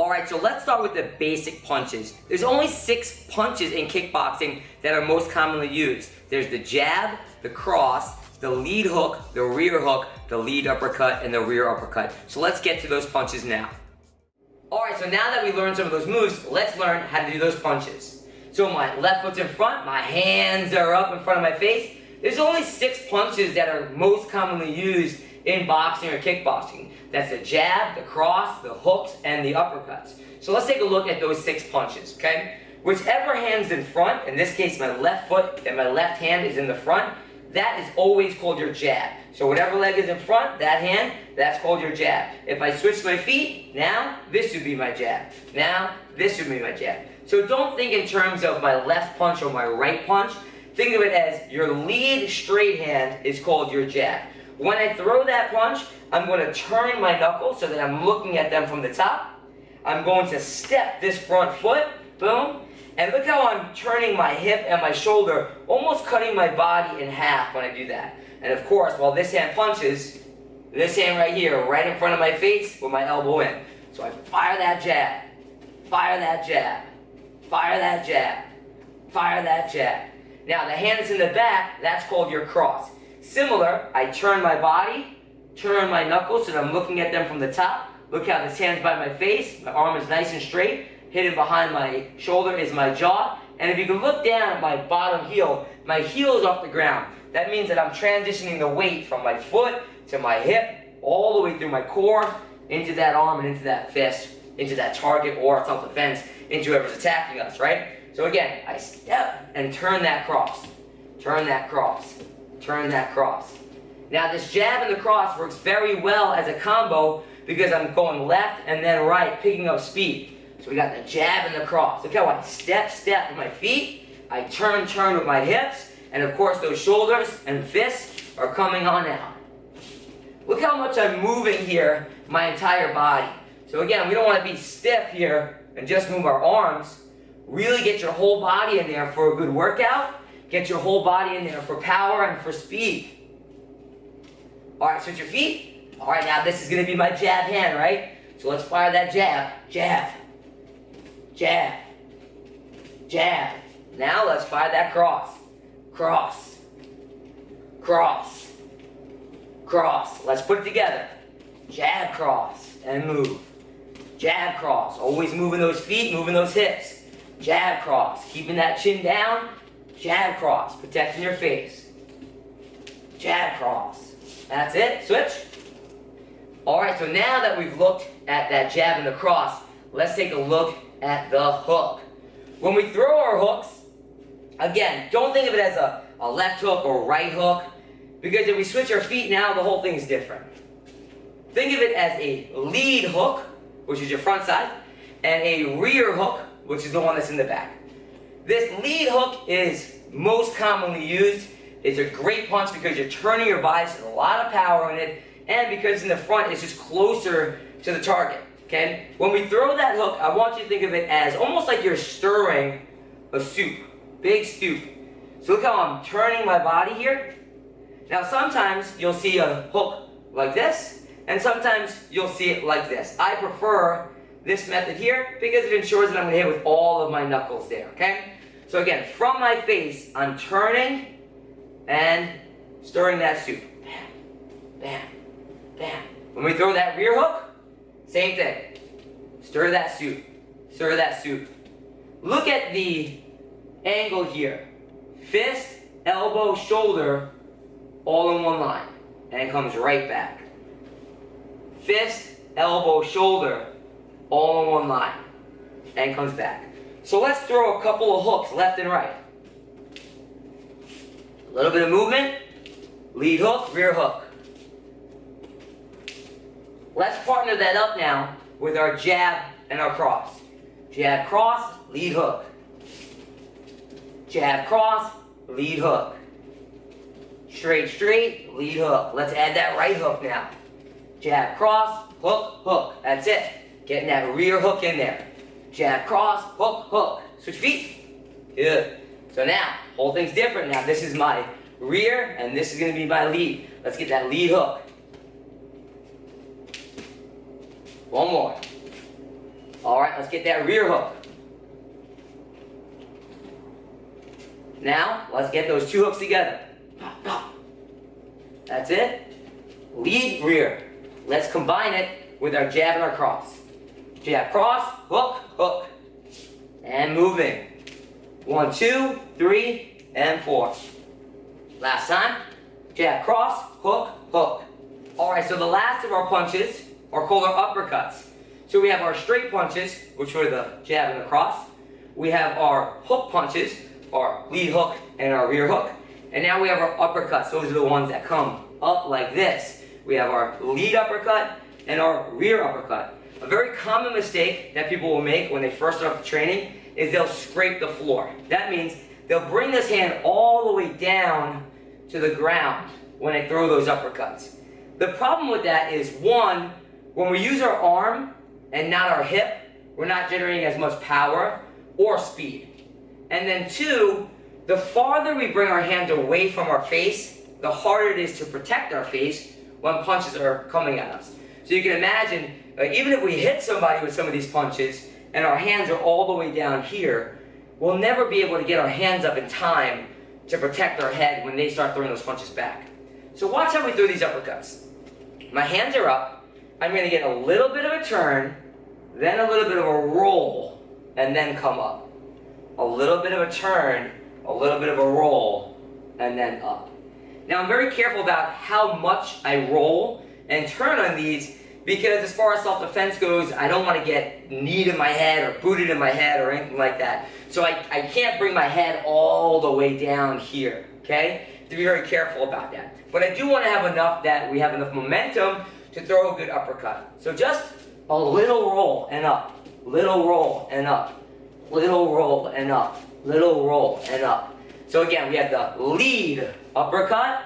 Alright, so let's start with the basic punches. There's only 6 punches in kickboxing that are most commonly used. There's the jab, the cross, the lead hook, the rear hook, the lead uppercut, and the rear uppercut. So let's get to those punches now. Alright, so now that we learned some of those moves, let's learn how to do those punches. So my left foot's in front, my hands are up in front of my face. There's only 6 punches that are most commonly used in boxing or kickboxing. That's the jab, the cross, the hooks, and the uppercuts. So let's take a look at those 6 punches, okay? Whichever hand's in front, in this case my left foot and my left hand is in the front, that is always called your jab. So whatever leg is in front, that hand, that's called your jab. If I switch my feet, now this would be my jab. Now this would be my jab. So don't think in terms of my left punch or my right punch. Think of it as your lead straight hand is called your jab. When I throw that punch, I'm going to turn my knuckles so that I'm looking at them from the top. I'm going to step this front foot, boom, and look how I'm turning my hip and my shoulder, almost cutting my body in half when I do that. And of course, while this hand punches, this hand right here, right in front of my face with my elbow in. So I fire that jab, fire that jab, fire that jab, fire that jab. Now the hand that's in the back, that's called your cross. Similar, I turn my body, turn my knuckles so that I'm looking at them from the top. Look how this hand's by my face, my arm is nice and straight, hidden behind my shoulder is my jaw, and if you can look down at my bottom heel, my heel is off the ground. That means that I'm transitioning the weight from my foot to my hip, all the way through my core, into that arm and into that fist, into that target or self-defense, into whoever's attacking us, right? So again, I step and turn that cross, turn that cross, turn that cross. Now this jab and the cross works very well as a combo because I'm going left and then right, picking up speed. So we got the jab and the cross. Look how I step with my feet, I turn with my hips, and of course those shoulders and fists are coming on out. Look how much I'm moving here, my entire body. So again, we don't want to be stiff here and just move our arms. Really get your whole body in there for a good workout. Get your whole body in there for power and for speed. Alright, switch your feet. Alright, now this is going to be my jab hand, right? So let's fire that jab. Jab. Jab. Jab. Now let's fire that cross. Cross. Cross. Cross. Let's put it together. Jab, cross, and move. Jab, cross. Always moving those feet, moving those hips. Jab, cross. Keeping that chin down. Jab, cross. Protecting your face. Jab, cross. That's it. Switch. Alright, so now that we've looked at that jab and the cross, let's take a look at the hook. When we throw our hooks, again, don't think of it as a left hook or right hook, because if we switch our feet now, the whole thing is different. Think of it as a lead hook, which is your front side, and a rear hook, which is the one that's in the back. This lead hook is most commonly used. It's a great punch because you're turning your body, so there's a lot of power in it, and because in the front, it's just closer to the target, okay? When we throw that hook, I want you to think of it as almost like you're stirring a soup, big soup. So look how I'm turning my body here. Now sometimes you'll see a hook like this, and sometimes you'll see it like this. I prefer this method here because it ensures that I'm going to hit with all of my knuckles there, okay? So again, from my face, I'm turning and stirring that soup. Bam, bam, bam. When we throw that rear hook, same thing. Stir that soup, stir that soup. Look at the angle here. Fist, elbow, shoulder, all in one line. And it comes right back. Fist, elbow, shoulder, all in one line. And comes back. So let's throw a couple of hooks left and right. A little bit of movement. Lead hook, rear hook. Let's partner that up now with our jab and our cross. Jab, cross, lead hook. Jab, cross, lead hook. Straight, straight, lead hook. Let's add that right hook now. Jab, cross, hook, hook. That's it. Getting that rear hook in there. Jab, cross, hook, hook. Switch feet. Good. So now, whole thing's different now. This is my rear, and this is going to be my lead. Let's get that lead hook. One more. All right, let's get that rear hook. Now, let's get those two hooks together. That's it. Lead, rear. Let's combine it with our jab and our cross. Jab, cross, hook, hook. And moving. 1, 2, 3, and 4. Last time. Jab, cross, hook, hook. All right, so the last of our punches are called our uppercuts. So we have our straight punches, which are the jab and the cross. We have our hook punches, our lead hook and our rear hook. And now we have our uppercuts. Those are the ones that come up like this. We have our lead uppercut and our rear uppercut. A very common mistake that people will make when they first start the training is they'll scrape the floor. That means they'll bring this hand all the way down to the ground when they throw those uppercuts. The problem with that is, one, when we use our arm and not our hip, we're not generating as much power or speed. And then two, the farther we bring our hands away from our face, the harder it is to protect our face when punches are coming at us. So you can imagine, even if we hit somebody with some of these punches and our hands are all the way down here, we'll never be able to get our hands up in time to protect our head when they start throwing those punches back. So watch how we throw these uppercuts. My hands are up. I'm going to get a little bit of a turn, then a little bit of a roll, and then come up. A little bit of a turn, a little bit of a roll, and then up. Now I'm very careful about how much I roll and turn on these, because as far as self-defense goes, I don't want to get kneed in my head or booted in my head or anything like that. So I can't bring my head all the way down here, okay? To be very careful about that. But I do want to have enough that we have enough momentum to throw a good uppercut. So just a little roll and up, little roll and up, little roll and up, little roll and up. So again, we have the lead uppercut,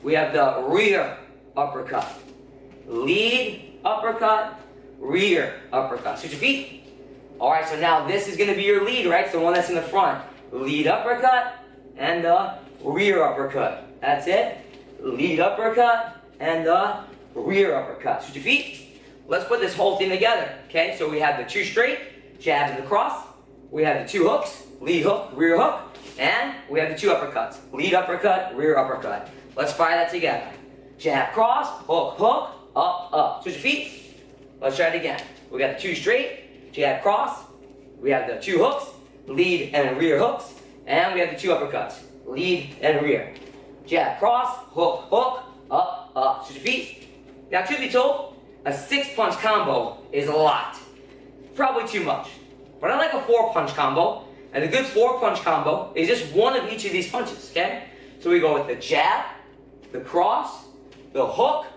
we have the rear uppercut. Lead uppercut, rear uppercut. Switch your feet. All right, so now this is going to be your lead, right? So the one that's in the front. Lead uppercut and the rear uppercut. That's it. Lead uppercut and the rear uppercut. Switch your feet. Let's put this whole thing together. Okay, so we have the two straight, jabs and the cross. We have the two hooks, lead hook, rear hook. And we have the two uppercuts. Lead uppercut, rear uppercut. Let's fire that together. Jab, cross, hook, hook, up, up. Switch your feet. Let's try it again. We got the two straight, jab, cross. We have the two hooks, lead and rear hooks. And we have the two uppercuts, lead and rear. Jab, cross, hook, hook, up, up. Switch your feet. Now, truth be told, a 6-punch combo is a lot. Probably too much. But I like a 4-punch combo. And a good 4-punch combo is just one of each of these punches, okay? So we go with the jab, the cross, the hook,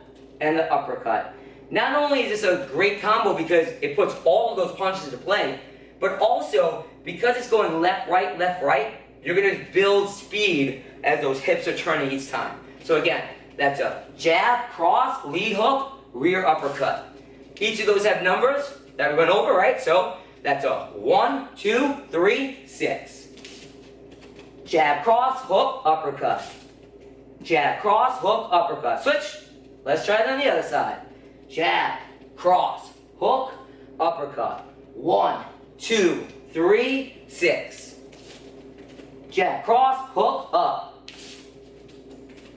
and the uppercut. Not only is this a great combo because it puts all of those punches into play, but also because it's going left, right, you're going to build speed as those hips are turning each time. So again, that's a jab, cross, lead hook, rear uppercut. Each of those have numbers that we went over, right? So that's a 1, 2, 3, 6. Jab, cross, hook, uppercut. Jab, cross, hook, uppercut. Switch. Let's try it on the other side. Jab, cross, hook, uppercut. 1, 2, 3, 6. Jab, cross, hook, up.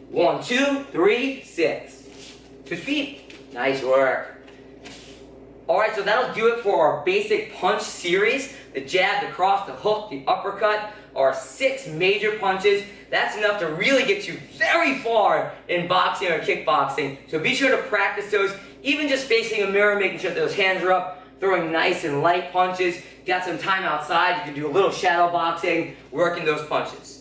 1, 2, 3, 6. Switch feet. Nice work. Alright, so that'll do it for our basic punch series. The jab, the cross, the hook, the uppercut are 6 major punches. That's enough to really get you very far in boxing or kickboxing. So be sure to practice those, even just facing a mirror, making sure that those hands are up, throwing nice and light punches. Got some time outside, you can do a little shadow boxing, working those punches.